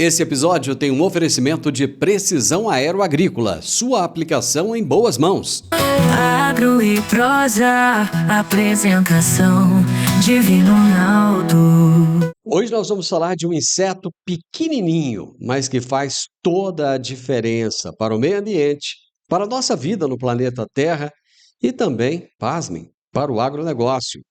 Esse episódio tem um oferecimento de Precisão Aeroagrícola, sua aplicação em boas mãos. Agro e prosa, apresentação Divino Ronaldo. Hoje nós vamos falar de um inseto pequenininho, mas que faz toda a diferença para o meio ambiente, para a nossa vida no planeta Terra e também, pasmem, para o agronegócio.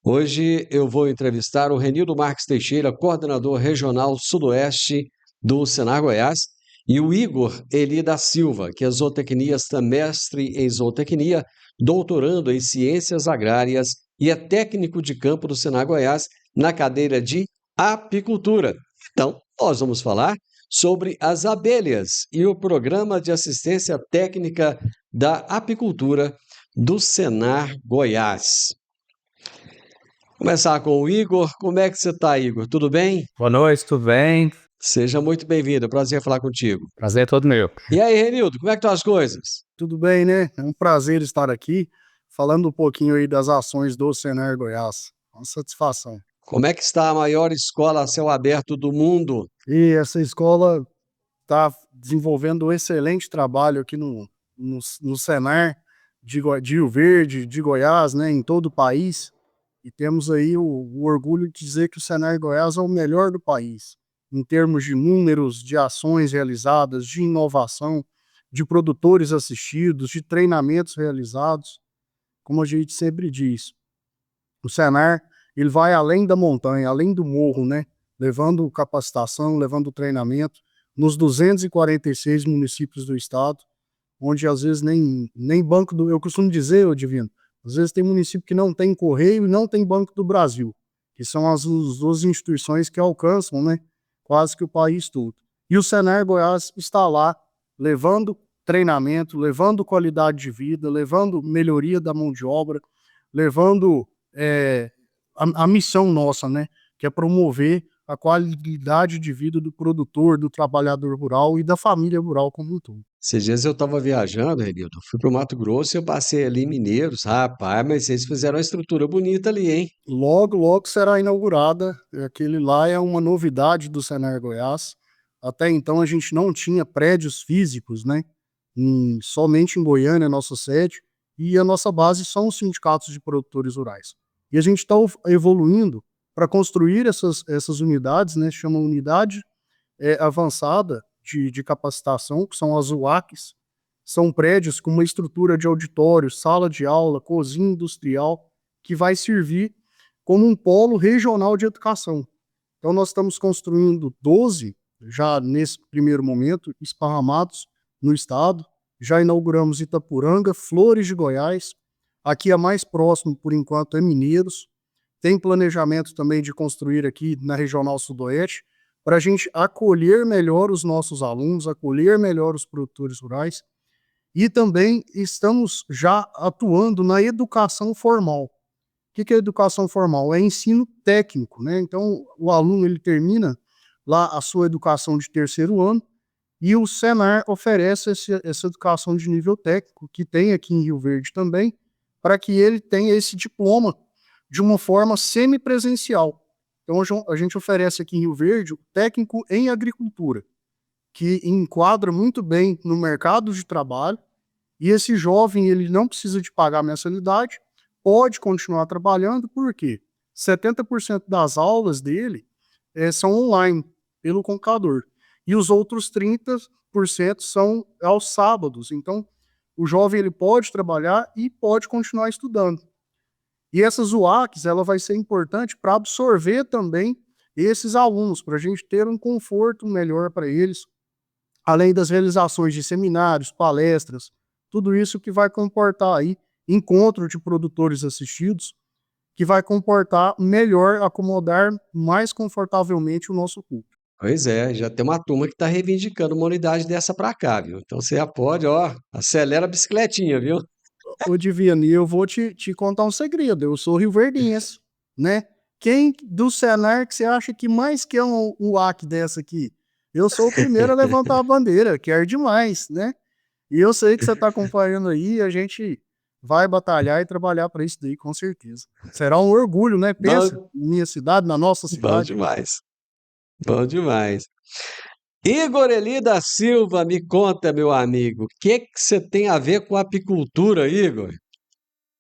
Hoje eu vou entrevistar o Renildo Marques Teixeira, coordenador regional sudoeste do Senar Goiás, e o Igor Eli da Silva, que é zootecnista, mestre em zootecnia, doutorando em ciências agrárias e é técnico de campo do Senar Goiás na cadeira de apicultura. Então, nós vamos falar sobre as abelhas e o programa de assistência técnica da apicultura do Senar Goiás. Começar com o Igor. Como é que você está, Igor? Tudo bem? Boa noite, tudo bem? Seja muito bem-vindo. Prazer falar contigo. Prazer é todo meu. E aí, Renildo, como é que estão as coisas? Tudo bem, né? É um prazer estar aqui falando um pouquinho aí das ações do Senar Goiás. Uma satisfação. Como é que está a maior escola a céu aberto do mundo? E essa escola está desenvolvendo um excelente trabalho aqui no Senar de Rio Verde, de Goiás, né? Em todo o país. E temos aí o orgulho de dizer que o Senar Goiás é o melhor do país, em termos de números, de ações realizadas, de inovação, de produtores assistidos, de treinamentos realizados. Como a gente sempre diz, o Senar ele vai além da montanha, além do morro, né? Levando capacitação, levando treinamento nos 246 municípios do estado, onde às vezes nem banco do... Eu costumo dizer, ô Divino, às vezes tem município que não tem Correio e não tem Banco do Brasil, que são as duas instituições que alcançam, né, quase que o país todo. E o Senar Goiás está lá, levando treinamento, levando qualidade de vida, levando melhoria da mão de obra, levando a missão nossa, né, que é promover a qualidade de vida do produtor, do trabalhador rural e da família rural como um todo. Esses dias eu estava viajando, Renildo, fui para o Mato Grosso e eu passei ali em Mineiros. Rapaz, mas vocês fizeram uma estrutura bonita ali, hein? Logo, logo será inaugurada. Aquele lá é uma novidade do Senar Goiás. Até então a gente não tinha prédios físicos, né? Somente em Goiânia, nossa sede, e a nossa base são os sindicatos de produtores rurais. E a gente está evoluindo para construir essas unidades, né? Chama unidade avançada de capacitação, que são as UACs. São prédios com uma estrutura de auditório, sala de aula, cozinha industrial, que vai servir como um polo regional de educação. Então nós estamos construindo 12, já nesse primeiro momento, esparramados no estado. Já inauguramos Itapuranga, Flores de Goiás. Aqui a mais próximo, por enquanto, é Mineiros. Tem planejamento também de construir aqui na Regional Sudoeste, para a gente acolher melhor os nossos alunos, acolher melhor os produtores rurais. E também estamos já atuando na educação formal. O que é educação formal? É ensino técnico, né? Então, o aluno ele termina lá a sua educação de terceiro ano e o Senar oferece essa educação de nível técnico, que tem aqui em Rio Verde também, para que ele tenha esse diploma de uma forma semipresencial. Então, a gente oferece aqui em Rio Verde o técnico em agricultura, que enquadra muito bem no mercado de trabalho, e esse jovem ele não precisa de pagar mensalidade, pode continuar trabalhando, porque 70% das aulas dele são online, pelo computador, e os outros 30% são aos sábados. Então, o jovem ele pode trabalhar e pode continuar estudando. E essas UACs, ela vai ser importante para absorver também esses alunos, para a gente ter um conforto melhor para eles, além das realizações de seminários, palestras, tudo isso que vai comportar aí encontro de produtores assistidos, que vai comportar melhor, acomodar mais confortavelmente o nosso público. Pois é, já tem uma turma que está reivindicando uma unidade dessa para cá, viu? Então você já pode, ó, acelera a bicicletinha, viu? Ô Divino, eu vou te contar um segredo, eu sou rioverdense, né? Quem do Senar que você acha que mais quer um UAC dessa aqui? Eu sou o primeiro a levantar a bandeira, quero demais, né? E eu sei que você está acompanhando aí, a gente vai batalhar e trabalhar para isso daí, com certeza. Será um orgulho, né? Pensa, Bom, minha cidade, na nossa bom cidade. demais. Bom demais. Igor Eli da Silva, me conta, meu amigo, o que você tem a ver com apicultura, Igor?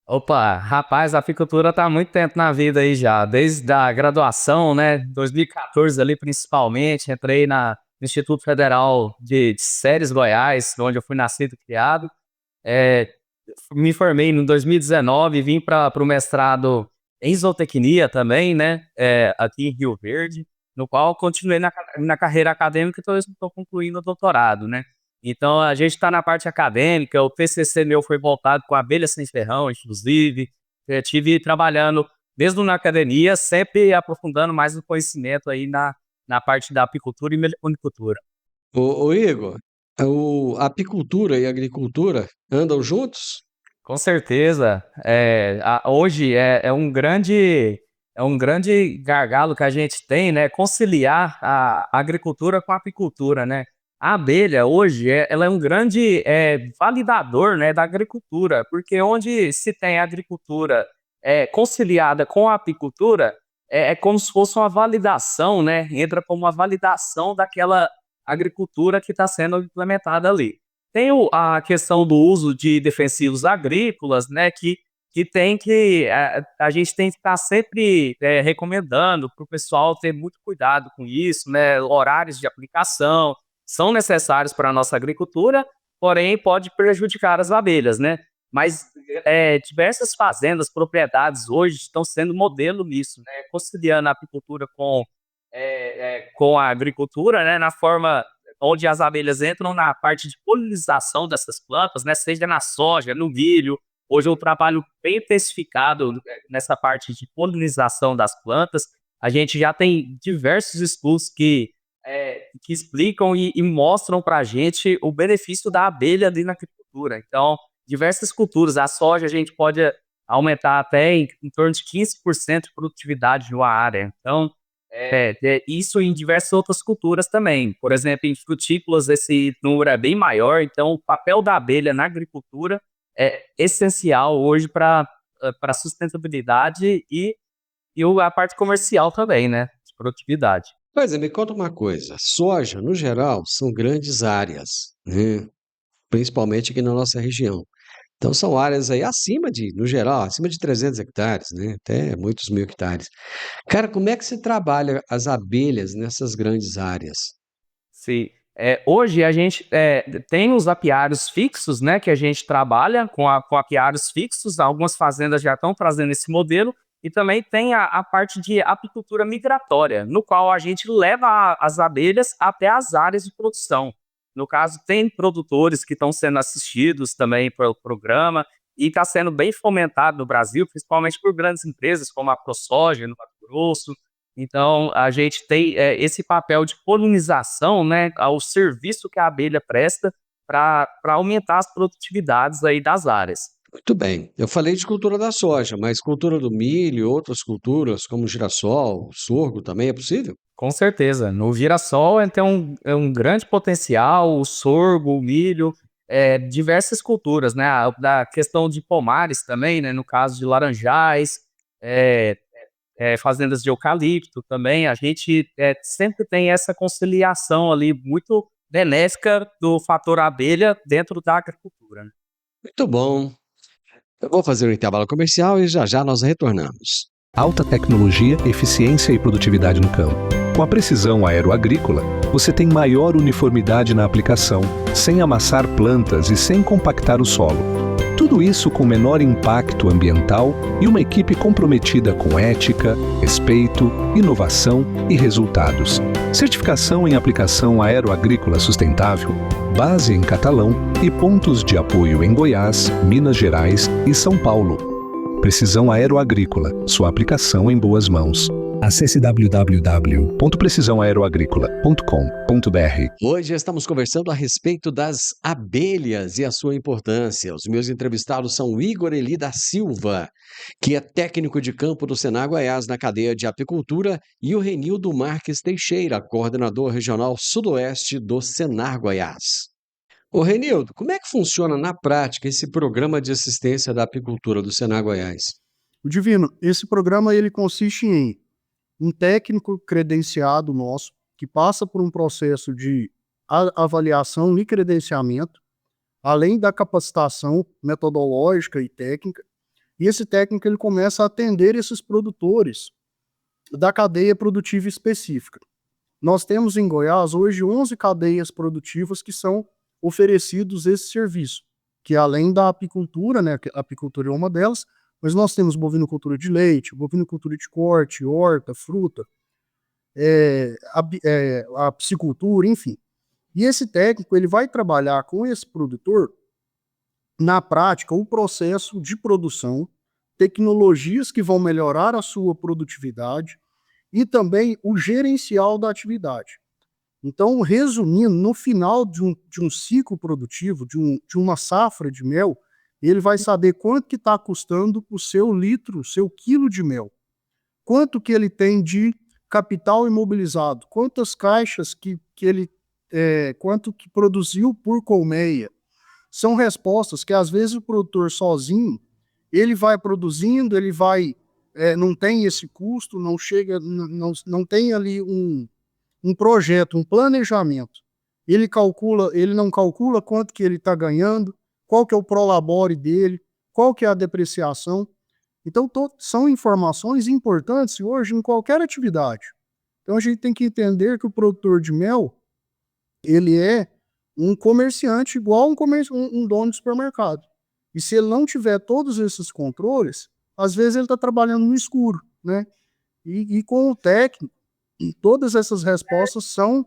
Opa, rapaz, a apicultura tá há muito tempo na vida aí já, desde a graduação, né, 2014 ali principalmente, entrei no Instituto Federal de Ceres, Goiás, onde eu fui nascido e criado. É, Me formei em 2019, vim para o mestrado em zootecnia também, né, aqui em Rio Verde, no qual continuei na carreira acadêmica, então eu estou concluindo o doutorado, né. Então a gente está na parte acadêmica, o TCC meu foi voltado com abelha sem ferrão, inclusive, tive trabalhando mesmo na academia, sempre aprofundando mais o conhecimento aí na parte da apicultura e meliponicultura. Ô Igor, a apicultura e a agricultura andam juntos? Com certeza. Hoje é um grande gargalo que a gente tem, né, conciliar a agricultura com a apicultura, né. A abelha hoje, ela é um grande, validador, né, da agricultura, porque onde se tem agricultura, conciliada com a apicultura, é como se fosse uma validação, né, entra como uma validação daquela agricultura que está sendo implementada ali. Tem a questão do uso de defensivos agrícolas, né, que tem que a gente tem que estar sempre, recomendando para o pessoal ter muito cuidado com isso, né, horários de aplicação são necessários para a nossa agricultura, porém pode prejudicar as abelhas, né. Mas, diversas fazendas, propriedades hoje estão sendo modelo nisso, né, conciliando a apicultura com a agricultura, né, na forma onde as abelhas entram na parte de polinização dessas plantas, né, seja na soja, no milho. Hoje eu trabalho bem intensificado nessa parte de polinização das plantas. A gente já tem diversos estudos que explicam e mostram para a gente o benefício da abelha ali na agricultura. Então, diversas culturas, a soja a gente pode aumentar até em torno de 15% de produtividade de uma área. Então, isso em diversas outras culturas também. Por exemplo, em frutícolas esse número é bem maior, então o papel da abelha na agricultura é essencial hoje para a sustentabilidade e a parte comercial também, né, de produtividade. Pois é, me conta uma coisa, soja, no geral, são grandes áreas, né? Principalmente aqui na nossa região. Então são áreas aí acima de, no geral, acima de 300 hectares, né? Até muitos mil hectares. Cara, como é que se trabalha as abelhas nessas grandes áreas? Sim. Hoje a gente tem os apiários fixos, né, que a gente trabalha com apiários fixos, algumas fazendas já estão trazendo esse modelo, e também tem a parte de apicultura migratória, no qual a gente leva as abelhas até as áreas de produção. No caso, tem produtores que estão sendo assistidos também pelo programa, e está sendo bem fomentado no Brasil, principalmente por grandes empresas como a ProSoja, no Mato Grosso. Então, a gente tem, esse papel de polinização, né, ao serviço que a abelha presta para aumentar as produtividades aí das áreas. Muito bem, eu falei de cultura da soja, mas cultura do milho, outras culturas como girassol, sorgo também é possível? Com certeza, no girassol tem um grande potencial, o sorgo, o milho, diversas culturas, né, da questão de pomares também, né, no caso de laranjais, eh fazendas de eucalipto também, a gente, sempre tem essa conciliação ali muito benéfica do fator abelha dentro da agricultura, né. Muito bom. Eu vou fazer um intervalo comercial e já já nós retornamos. Alta tecnologia, eficiência e produtividade no campo. Com a precisão aeroagrícola, você tem maior uniformidade na aplicação, sem amassar plantas e sem compactar o solo. Tudo isso com menor impacto ambiental e uma equipe comprometida com ética, respeito, inovação e resultados. Certificação em aplicação aeroagrícola sustentável, base em Catalão e pontos de apoio em Goiás, Minas Gerais e São Paulo. Precisão Aeroagrícola, sua aplicação em boas mãos. Acesse www.precisaoaeroagricola.com.br. Hoje estamos conversando a respeito das abelhas e a sua importância. Os meus entrevistados são o Igor Eli da Silva, que é técnico de campo do Senar Goiás na cadeia de apicultura, e o Renildo Marques Teixeira, coordenador regional sudoeste do Senar Goiás. Ô Renildo, como é que funciona na prática esse programa de assistência da apicultura do Senar Goiás? O Divino, esse programa ele consiste em um técnico credenciado nosso que passa por um processo de a avaliação e credenciamento, além da capacitação metodológica e técnica. E esse técnico ele começa a atender esses produtores da cadeia produtiva específica. Nós temos em Goiás hoje 11 cadeias produtivas que são oferecidos esse serviço, que além da apicultura, né, a apicultura é uma delas, mas nós temos bovinocultura de leite, bovinocultura de corte, horta, fruta, a piscicultura, enfim. E esse técnico ele vai trabalhar com esse produtor, na prática, o processo de produção, tecnologias que vão melhorar a sua produtividade e também o gerencial da atividade. Então, resumindo, no final de um ciclo produtivo, de uma safra de mel, ele vai saber quanto que está custando o seu litro, o seu quilo de mel. Quanto que ele tem de capital imobilizado, quantas caixas que ele, quanto que produziu por colmeia. São respostas que às vezes o produtor sozinho, ele vai produzindo, ele vai, não tem esse custo, não chega, não tem ali um projeto, um planejamento. Ele não calcula quanto que ele está ganhando, qual que é o prolabore dele, qual que é a depreciação. Então, são informações importantes hoje em qualquer atividade. Então, a gente tem que entender que o produtor de mel, ele é um comerciante igual um dono de supermercado. E se ele não tiver todos esses controles, às vezes ele está trabalhando no escuro, né? E com o técnico, todas essas respostas são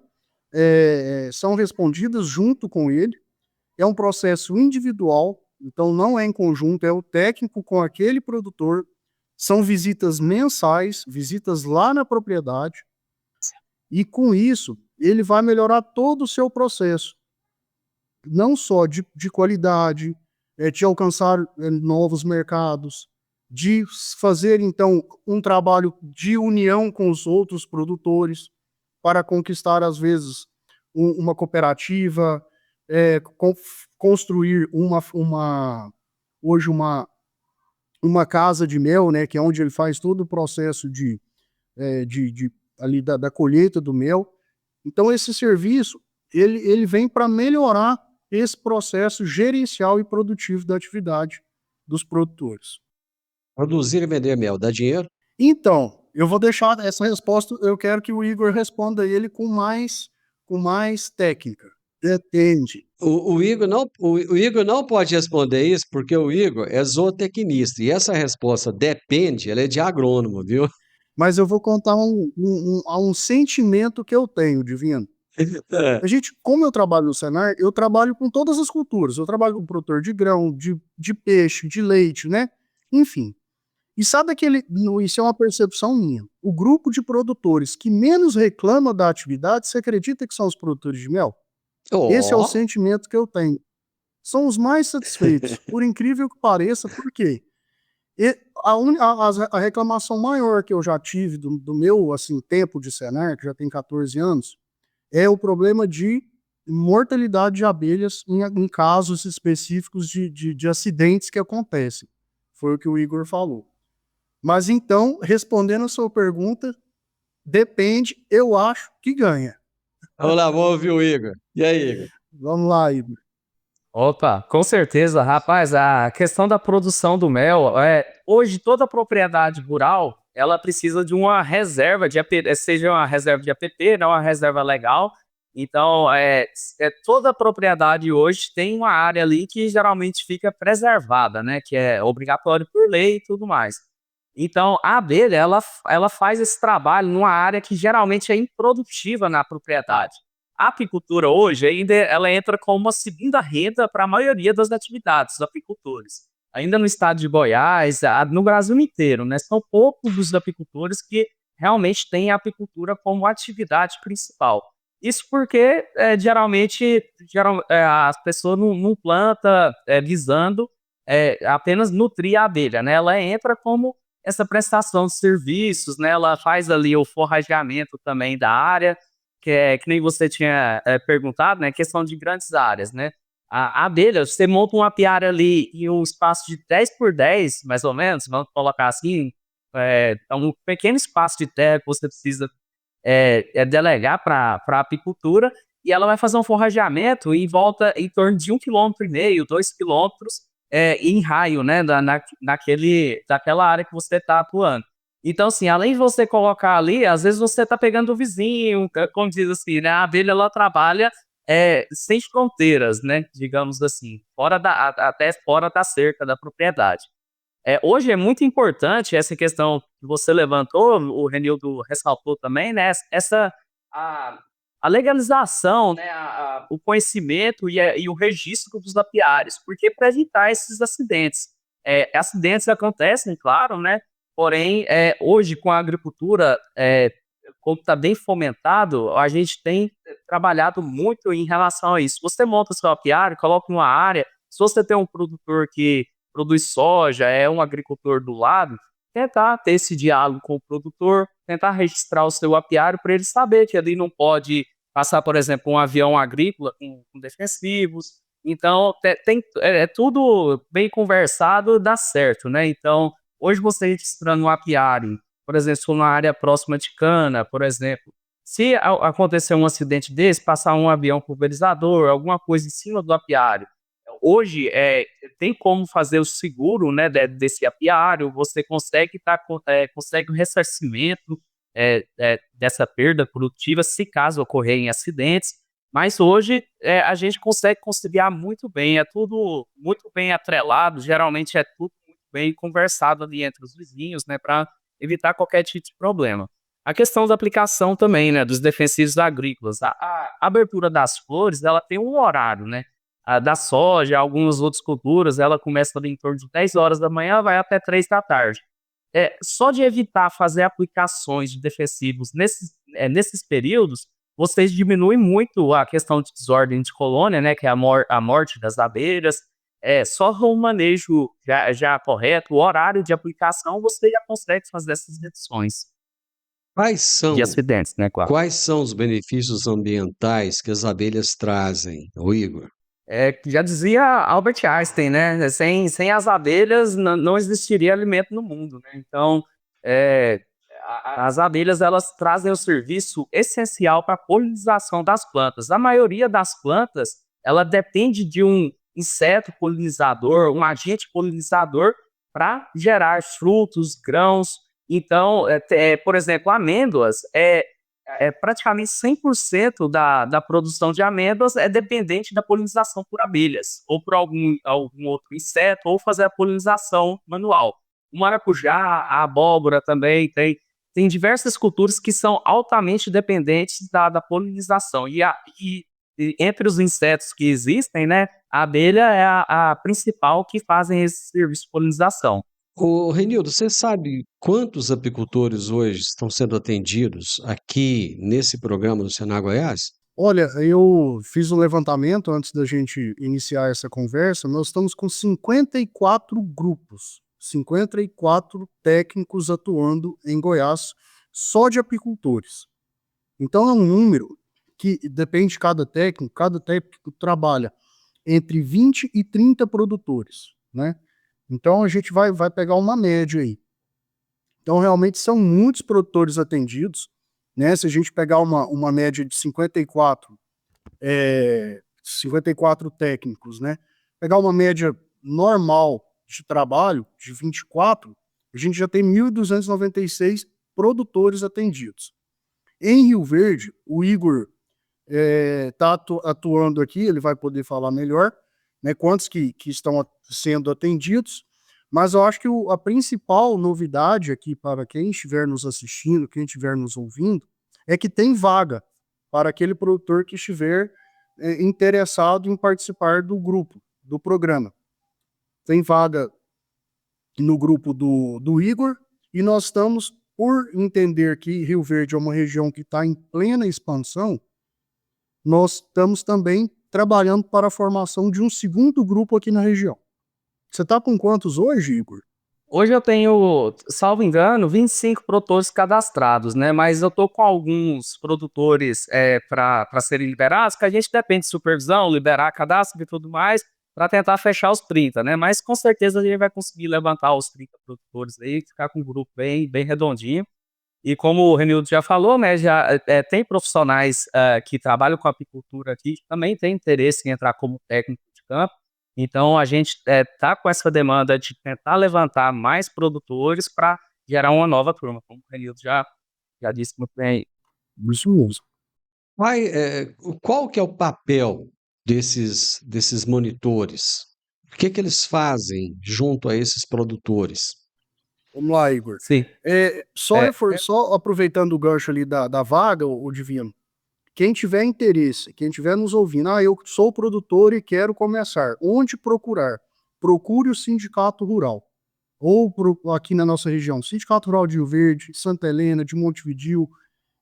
respondidas junto com ele. É um processo individual, então não é em conjunto, é o técnico com aquele produtor. São visitas mensais, visitas lá na propriedade. E com isso, ele vai melhorar todo o seu processo. Não só de qualidade, de alcançar novos mercados, de fazer, então, um trabalho de união com os outros produtores para conquistar, às vezes, uma cooperativa, construir hoje uma casa de mel, né, que é onde ele faz todo o processo ali da colheita do mel. Então, esse serviço, ele vem para melhorar esse processo gerencial e produtivo da atividade dos produtores. Produzir e vender mel dá dinheiro? Então, eu vou deixar essa resposta, eu quero que o Igor responda ele com mais técnica. Depende. O Igor não pode responder isso porque o Igor é zootecnista e essa resposta depende, ela é de agrônomo, viu? Mas eu vou contar um sentimento que eu tenho, Divino. Como eu trabalho no Senar, eu trabalho com todas as culturas. Eu trabalho com produtor de grão, de peixe, de leite, né? Enfim. E sabe isso é uma percepção minha. O grupo de produtores que menos reclama da atividade, você acredita que são os produtores de mel? Esse é o sentimento que eu tenho. São os mais satisfeitos, por incrível que pareça, por quê? A reclamação maior que eu já tive do meu tempo de Senar, que já tem 14 anos, é o problema de mortalidade de abelhas em casos específicos de acidentes que acontecem. Foi o que o Igor falou. Mas então, respondendo a sua pergunta, depende, eu acho que ganha. Vamos lá, vamos ouvir o Igor. E aí, Igor? Vamos lá, Igor. Opa, com certeza, rapaz, a questão da produção do mel, hoje toda propriedade rural, ela precisa de uma reserva seja uma reserva de APP, não uma reserva legal. Então, toda propriedade hoje tem uma área ali que geralmente fica preservada, né, que é obrigatório por lei e tudo mais. Então, a abelha, ela faz esse trabalho numa área que geralmente é improdutiva na propriedade. A apicultura hoje, ainda ela entra como uma segunda renda para a maioria das atividades dos apicultores. Ainda no estado de Goiás, no Brasil inteiro, né, são poucos dos apicultores que realmente têm a apicultura como atividade principal. Isso porque, geralmente, as pessoas não plantam visando apenas nutrir a abelha, né? Ela entra como essa prestação de serviços, né? Ela faz ali o forrageamento também da área, que nem você tinha perguntado, né? Questão de grandes áreas, né? A abelha, você monta uma apiária ali em um espaço de 10 por 10, mais ou menos, vamos colocar assim, um pequeno espaço de terra que você precisa delegar para a apicultura, e ela vai fazer um forrageamento em volta em torno de 1,5 km, 2 km, em raio, né, daquela área que você está atuando. Então, assim, além de você colocar ali, às vezes você está pegando o vizinho, como diz assim, né, a abelha ela trabalha sem fronteiras, né, digamos assim, até fora da cerca da propriedade. Hoje é muito importante essa questão que você levantou, o Renildo ressaltou também, né? A, a legalização, né? O conhecimento e o registro dos apiários, porque para evitar esses acidentes. Acidentes acontecem, claro, né? Porém, hoje com a agricultura, como está bem fomentado, a gente tem trabalhado muito em relação a isso. Você monta seu apiário, coloca uma área, se você tem um produtor que produz soja, é um agricultor do lado, tentar ter esse diálogo com o produtor, tentar registrar o seu apiário para ele saber que ali não pode passar, por exemplo, um avião agrícola com defensivos. Então, é tudo bem conversado, dá certo, né? Então, hoje você registrando um apiário, por exemplo, se for numa área próxima de cana, por exemplo, se acontecer um acidente desse, passar um avião pulverizador, alguma coisa em cima do apiário, hoje tem como fazer o seguro, né, desse apiário, você consegue consegue o ressarcimento dessa perda produtiva se caso ocorrerem acidentes, mas hoje a gente consegue conciliar muito bem, é tudo muito bem atrelado, geralmente é tudo muito bem conversado ali entre os vizinhos, né, para evitar qualquer tipo de problema. A questão da aplicação também, né, dos defensivos agrícolas, a abertura das flores, ela tem um horário, né, da soja, algumas outras culturas, ela começa ali em torno de 10 horas da manhã, vai até 3 da tarde. Só de evitar fazer aplicações de defensivos nesses períodos, vocês diminuem muito a questão de desordem de colônia, né, que é a morte das abelhas. Só o manejo já correto, o horário de aplicação, você já consegue fazer essas reduções Quais de são, acidentes, né, claro. quais são os benefícios ambientais que as abelhas trazem, ô Igor? Já dizia Albert Einstein, né? Sem as abelhas não existiria alimento no mundo, né? Então, as abelhas elas trazem o serviço essencial para a polinização das plantas. A maioria das plantas ela depende de um inseto polinizador, um agente polinizador para gerar frutos, grãos. Então, por exemplo, amêndoas praticamente 100% da produção de amêndoas é dependente da polinização por abelhas, ou por algum outro inseto, ou fazer a polinização manual. O maracujá, a abóbora também, tem diversas culturas que são altamente dependentes da polinização. E entre os insetos que existem, né, a abelha é a principal que fazem esse serviço de polinização. Ô, Renildo, você sabe quantos apicultores hoje estão sendo atendidos aqui nesse programa do Senar Goiás? Olha, eu fiz um levantamento antes da gente iniciar essa conversa. Nós estamos com 54 grupos, 54 técnicos atuando em Goiás só de apicultores. Então é um número que depende de cada técnico trabalha entre 20 e 30 produtores, né? Então a gente vai pegar uma média aí. Então realmente são muitos produtores atendidos, né? Se a gente pegar uma média de 54 técnicos, né? Pegar uma média normal de trabalho de 24, a gente já tem 1.296 produtores atendidos. Em Rio Verde, o Igor está atuando aqui, ele vai poder falar melhor, né, quantos que estão sendo atendidos, mas eu acho que a principal novidade aqui para quem estiver nos assistindo, quem estiver nos ouvindo, é que tem vaga para aquele produtor que estiver interessado em participar do grupo, do programa. Tem vaga no grupo do Igor, e nós estamos, por entender que Rio Verde é uma região que está em plena expansão, nós estamos também trabalhando para a formação de um segundo grupo aqui na região. Você está com quantos hoje, Igor? Hoje eu tenho, salvo engano, 25 produtores cadastrados, né? Mas eu tô com alguns produtores para serem liberados, que a gente depende de supervisão, liberar cadastro e tudo mais, para tentar fechar os 30, né? Mas com certeza a gente vai conseguir levantar os 30 produtores aí, ficar com um grupo bem redondinho. E como o Renildo já falou, né, já tem profissionais que trabalham com apicultura aqui, que também têm interesse em entrar como técnico de campo. Então, a gente está com essa demanda de tentar levantar mais produtores para gerar uma nova turma, como o Renildo já disse muito bem. Isso mesmo. Qual que é o papel desses monitores? O que eles fazem junto a esses produtores? Vamos lá, Igor. Sim. Só aproveitando o gancho ali da vaga, o Divino, quem tiver interesse, quem estiver nos ouvindo, eu sou produtor e quero começar, onde procurar? Procure o Sindicato Rural, ou aqui na nossa região, Sindicato Rural de Rio Verde, Santa Helena, de Montevidéu,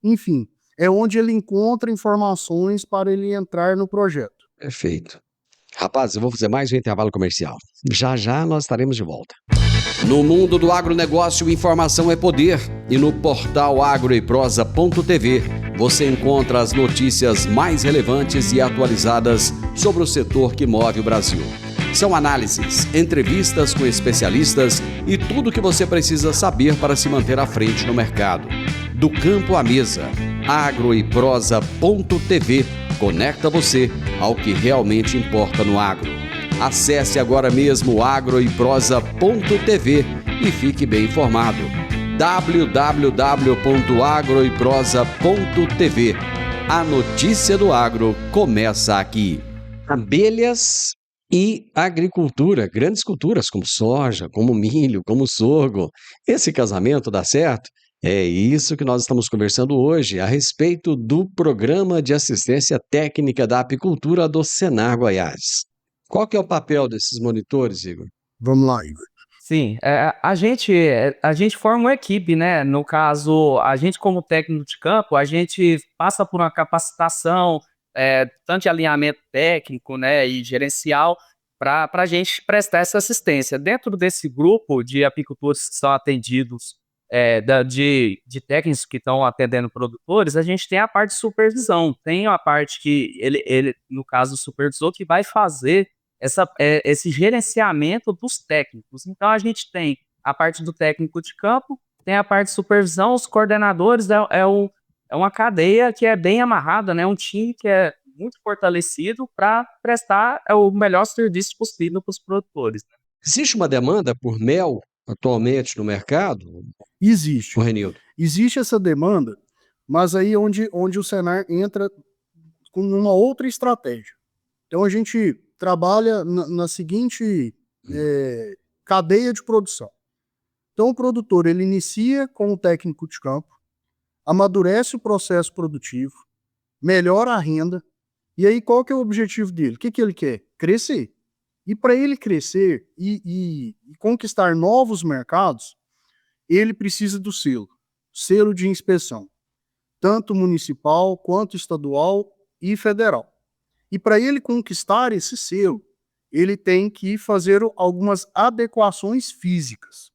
enfim, é onde ele encontra informações para ele entrar no projeto. Perfeito. Rapaz, eu vou fazer mais um intervalo comercial. Já já nós estaremos de volta. No mundo do agronegócio, informação é poder. E no portal agroeprosa.tv você encontra as notícias mais relevantes e atualizadas sobre o setor que move o Brasil. São análises, entrevistas com especialistas e tudo o que você precisa saber para se manter à frente no mercado. Do campo à mesa, agroeprosa.tv conecta você ao que realmente importa no agro. Acesse agora mesmo agroeprosa.tv e fique bem informado. www.agroeprosa.tv. A notícia do agro começa aqui. Abelhas e agricultura, grandes culturas como soja, como milho, como sorgo. Esse casamento dá certo? É isso que nós estamos conversando hoje a respeito do Programa de Assistência Técnica da Apicultura do Senar Goiás. Qual que é o papel desses monitores, Igor? Vamos lá, Igor. Sim, a gente forma uma equipe, né? No caso, a gente como técnico de campo, a gente passa por uma capacitação, tanto de alinhamento técnico, né, e gerencial, para a gente prestar essa assistência. Dentro desse grupo de apicultores que são atendidos, de técnicos que estão atendendo produtores, a gente tem a parte de supervisão, tem a parte que ele no caso, o supervisor, que vai fazer esse gerenciamento dos técnicos. Então, a gente tem a parte do técnico de campo, tem a parte de supervisão, os coordenadores, é uma cadeia que é bem amarrada, né? Um time que é muito fortalecido para prestar o melhor serviço possível para os produtores. Existe uma demanda por mel atualmente no mercado? Existe. Renildo. Existe essa demanda, mas aí onde o Senar entra com uma outra estratégia. Então, a gente trabalha na seguinte cadeia de produção. Então, o produtor ele inicia com o técnico de campo, amadurece o processo produtivo, melhora a renda, e aí qual que é o objetivo dele? O que ele quer? Crescer. E para ele crescer e conquistar novos mercados, ele precisa do selo de inspeção, tanto municipal quanto estadual e federal. E para ele conquistar esse selo, ele tem que fazer algumas adequações físicas.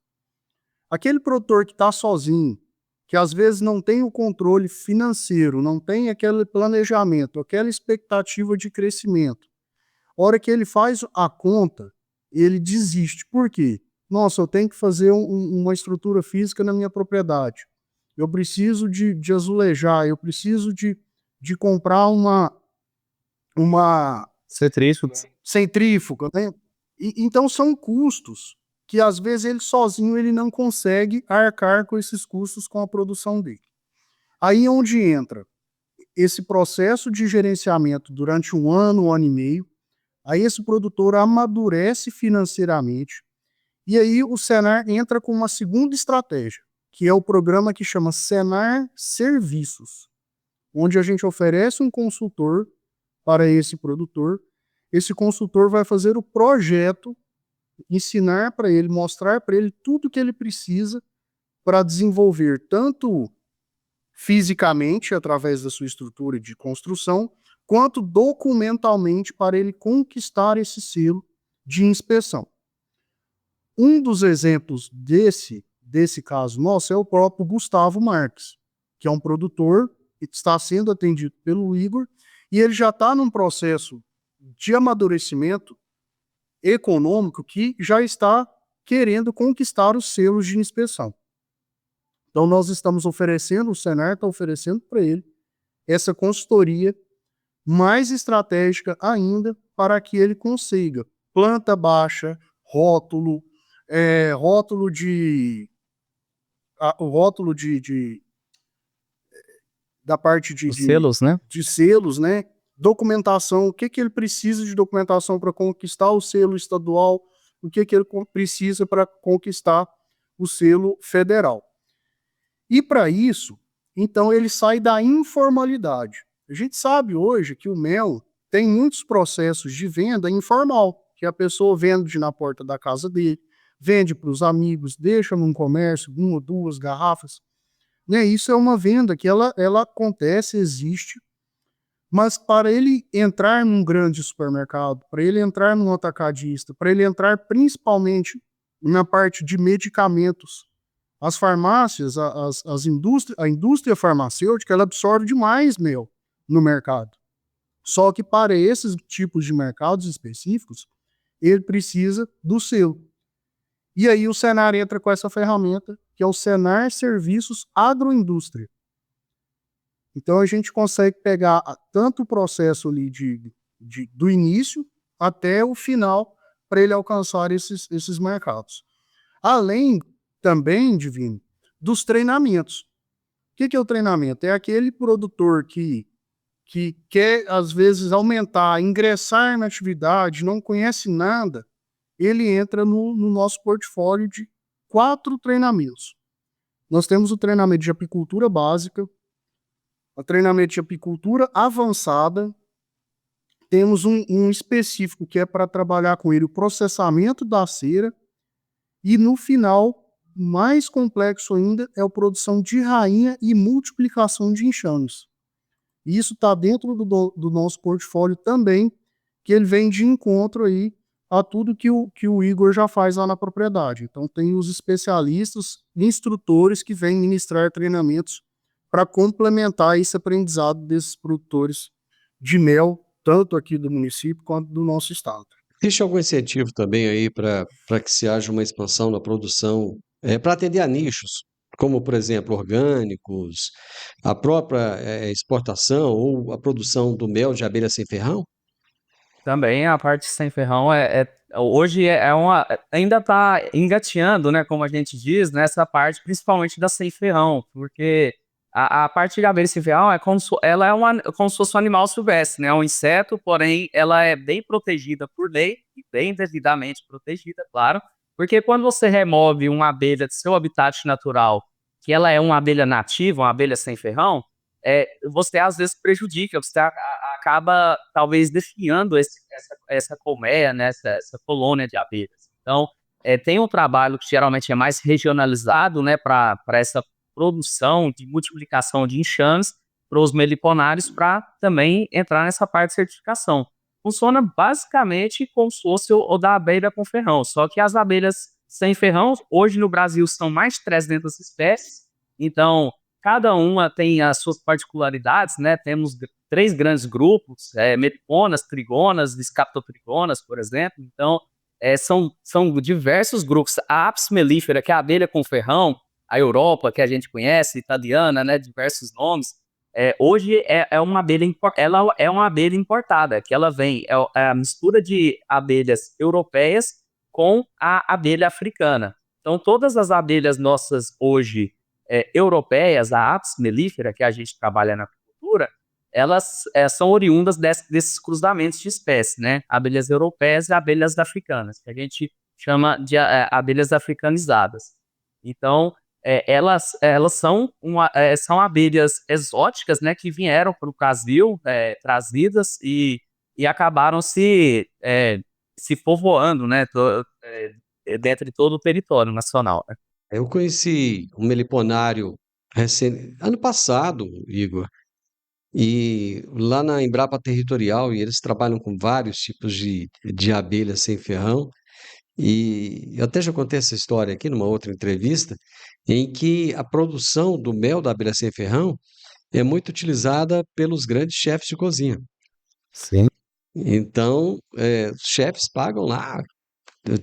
Aquele produtor que está sozinho, que às vezes não tem o controle financeiro, não tem aquele planejamento, aquela expectativa de crescimento, a hora que ele faz a conta, ele desiste. Por quê? Nossa, eu tenho que fazer uma estrutura física na minha propriedade. Eu preciso de azulejar, eu preciso de comprar uma centrífuga, né? Então são custos que às vezes ele sozinho ele não consegue arcar com esses custos com a produção dele. Aí é onde entra esse processo de gerenciamento durante um ano e meio, aí esse produtor amadurece financeiramente, e aí o Senar entra com uma segunda estratégia, que é o programa que chama Senar Serviços, onde a gente oferece um consultor para esse produtor. Esse consultor vai fazer o projeto, ensinar para ele, mostrar para ele tudo que ele precisa para desenvolver tanto fisicamente, através da sua estrutura de construção, quanto documentalmente para ele conquistar esse selo de inspeção. Um dos exemplos desse caso nosso é o próprio Gustavo Marques, que é um produtor que está sendo atendido pelo Igor, e ele já está num processo de amadurecimento econômico que já está querendo conquistar os selos de inspeção. Então nós estamos oferecendo, o Senar está oferecendo para ele essa consultoria mais estratégica ainda para que ele consiga planta baixa, rótulo, o rótulo da parte Os selos, né? de selos, né? Documentação, o que ele precisa de documentação para conquistar o selo estadual, o que ele precisa para conquistar o selo federal. E para isso, então ele sai da informalidade. A gente sabe hoje que o mel tem muitos processos de venda informal, que a pessoa vende na porta da casa dele, vende para os amigos, deixa num comércio 1 ou 2 garrafas. Né? Isso é uma venda que ela acontece, existe, mas para ele entrar num grande supermercado, para ele entrar num atacadista, para ele entrar principalmente na parte de medicamentos, as farmácias, a indústria farmacêutica, ela absorve demais mel no mercado. Só que para esses tipos de mercados específicos, ele precisa do selo. E aí o Senar entra com essa ferramenta, que é o Senar Serviços Agroindústria. Então a gente consegue pegar tanto o processo ali do início até o final para ele alcançar esses mercados. Além também, Divino, dos treinamentos. O que é o treinamento? É aquele produtor que quer, às vezes, aumentar, ingressar na atividade, não conhece nada, ele entra no nosso portfólio de 4 treinamentos. Nós temos o treinamento de apicultura básica, o treinamento de apicultura avançada, temos um específico que é para trabalhar com ele o processamento da cera, e no final, mais complexo ainda, é a produção de rainha e multiplicação de enxames. Isso está dentro do nosso portfólio também, que ele vem de encontro aí a tudo que o Igor já faz lá na propriedade. Então tem os especialistas, instrutores que vêm ministrar treinamentos para complementar esse aprendizado desses produtores de mel, tanto aqui do município quanto do nosso estado. Existe algum incentivo também aí para que se haja uma expansão na produção, para atender a nichos, como, por exemplo, orgânicos, a própria exportação ou a produção do mel de abelha sem ferrão? Também a parte sem ferrão hoje ainda está engateando, né, como a gente diz, nessa parte principalmente da sem ferrão, porque a parte de abelha sem ferrão ela é como se fosse um animal silvestre, né, é um inseto, porém ela é bem protegida por lei, e bem devidamente protegida, claro, porque quando você remove uma abelha de seu habitat natural, que ela é uma abelha nativa, uma abelha sem ferrão, você às vezes prejudica, você acaba talvez definhando essa colmeia, né, essa colônia de abelhas. Então, tem um trabalho que geralmente é mais regionalizado, né, para essa produção de multiplicação de enxames para os meliponários, para também entrar nessa parte de certificação. Funciona basicamente como se fosse o da abelha com ferrão, só que as abelhas sem ferrão, hoje no Brasil, são mais de 300 espécies, então cada uma tem as suas particularidades, né? Temos 3 grandes grupos, meliponas, trigonas, escaptotrigonas, por exemplo. Então, são diversos grupos. A Apis mellifera, que é a abelha com ferrão, a Europa, que a gente conhece, italiana, né? Diversos nomes. Hoje uma abelha ela é uma abelha importada, que ela vem, é a mistura de abelhas europeias com a abelha africana. Então, todas as abelhas nossas hoje europeias, a Apis mellifera, que a gente trabalha na apicultura, elas são oriundas desses cruzamentos de espécies, né? Abelhas europeias e abelhas africanas, que a gente chama de abelhas africanizadas. Então, elas são abelhas exóticas, né, que vieram para o Brasil, trazidas e acabaram se povoando, né, dentro de todo o território nacional, né? Eu conheci um meliponário ano passado, Igor, e lá na Embrapa Territorial, e eles trabalham com vários tipos de abelhas sem ferrão, e eu até já contei essa história aqui numa outra entrevista, em que a produção do mel da abelha sem ferrão é muito utilizada pelos grandes chefes de cozinha. Sim. Então, os chefes pagam lá,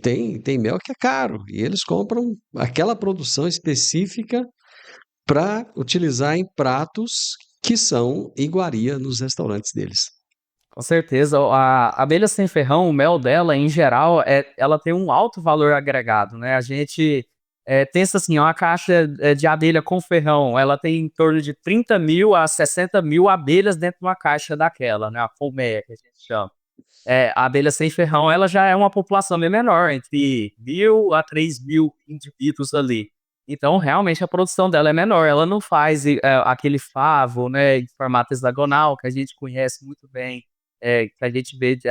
tem mel que é caro, e eles compram aquela produção específica para utilizar em pratos que são iguaria nos restaurantes deles. Com certeza. A abelha sem ferrão, o mel dela, em geral, ela tem um alto valor agregado, né? A gente pensa assim, uma caixa de abelha com ferrão, ela tem em torno de 30 mil a 60 mil abelhas dentro de uma caixa daquela, né? A colmeia, que a gente chama. A abelha sem ferrão, ela já é uma população bem menor, entre 1.000 a 3.000 indivíduos ali. Então, realmente, a produção dela é menor. Ela não faz aquele favo, né, em formato hexagonal, que a gente conhece muito bem, que a gente vê de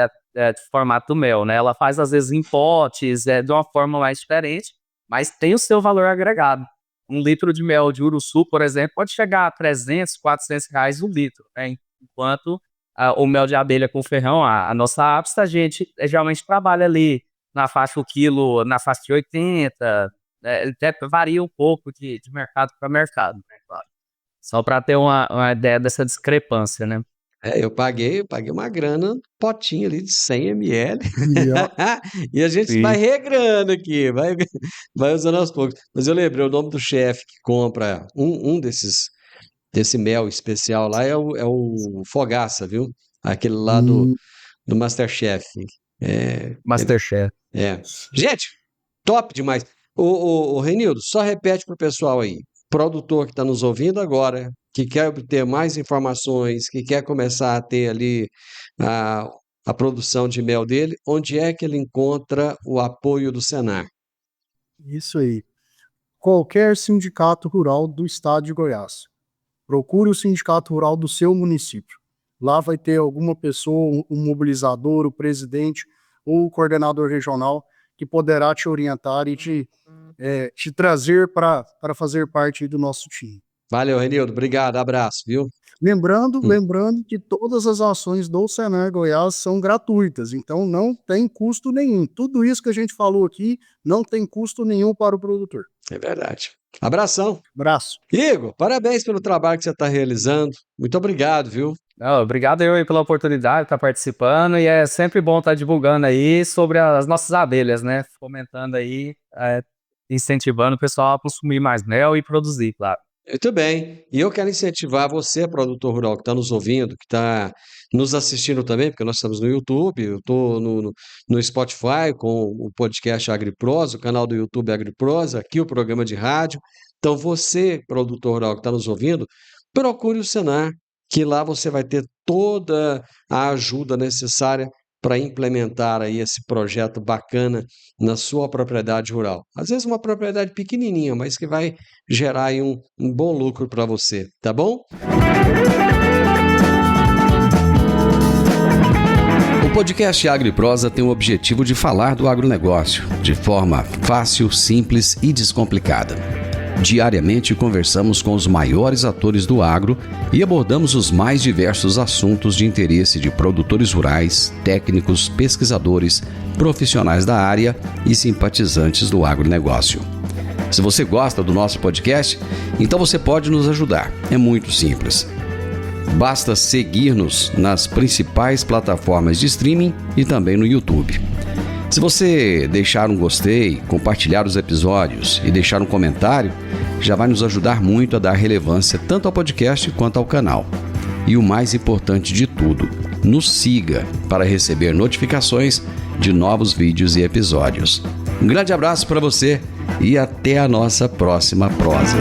formato mel, né? Ela faz, às vezes, em potes, de uma forma mais diferente, mas tem o seu valor agregado. 1 litro de mel de uruçu, por exemplo, pode chegar a 300, 400 reais o litro, né? Enquanto o mel de abelha com ferrão, a nossa Apsta, a gente geralmente trabalha ali na faixa, o quilo, na faixa de 80, até varia um pouco de mercado para mercado, né, claro. Só para ter uma ideia dessa discrepância, né? Eu paguei uma grana, potinho ali de 100 ml, e a gente Sim. vai regrando aqui, vai usando aos poucos. Mas eu lembrei, o nome do chefe que compra desse mel especial lá é o Fogaça, viu? Aquele lá do Masterchef. Masterchef. Gente, top demais. Ô Renildo, só repete pro pessoal aí, produtor que está nos ouvindo agora, que quer obter mais informações, que quer começar a ter ali a produção de mel dele, onde é que ele encontra o apoio do Senar? Isso aí. Qualquer sindicato rural do estado de Goiás. Procure o sindicato rural do seu município. Lá vai ter alguma pessoa, um mobilizador, o presidente ou o coordenador regional que poderá te orientar e te trazer para fazer parte do nosso time. Valeu, Renildo. Obrigado. Abraço, viu? Lembrando que todas as ações do Senar Goiás são gratuitas, então não tem custo nenhum. Tudo isso que a gente falou aqui não tem custo nenhum para o produtor. É verdade. Abração. Abraço. Igor, parabéns pelo trabalho que você está realizando. Muito obrigado, viu? Obrigado eu aí pela oportunidade de estar participando, e é sempre bom estar divulgando aí sobre as nossas abelhas, né? Fomentando aí, incentivando o pessoal a consumir mais mel e produzir, claro. Muito bem. E eu quero incentivar você, produtor rural, que está nos ouvindo, que está nos assistindo também, porque nós estamos no YouTube, eu estou no Spotify com o podcast AgriProsa, o canal do YouTube AgriProsa, aqui o programa de rádio. Então você, produtor rural que está nos ouvindo, procure o Senar, que lá você vai ter toda a ajuda necessária para implementar aí esse projeto bacana na sua propriedade rural. Às vezes uma propriedade pequenininha, mas que vai gerar aí um bom lucro para você, tá bom? O podcast AgriProsa tem o objetivo de falar do agronegócio de forma fácil, simples e descomplicada. Diariamente conversamos com os maiores atores do agro e abordamos os mais diversos assuntos de interesse de produtores rurais, técnicos, pesquisadores, profissionais da área e simpatizantes do agronegócio. Se você gosta do nosso podcast, então você pode nos ajudar. É muito simples. Basta seguir-nos nas principais plataformas de streaming e também no YouTube. Se você deixar um gostei, compartilhar os episódios e deixar um comentário, já vai nos ajudar muito a dar relevância tanto ao podcast quanto ao canal. E o mais importante de tudo, nos siga para receber notificações de novos vídeos e episódios. Um grande abraço para você e até a nossa próxima prosa.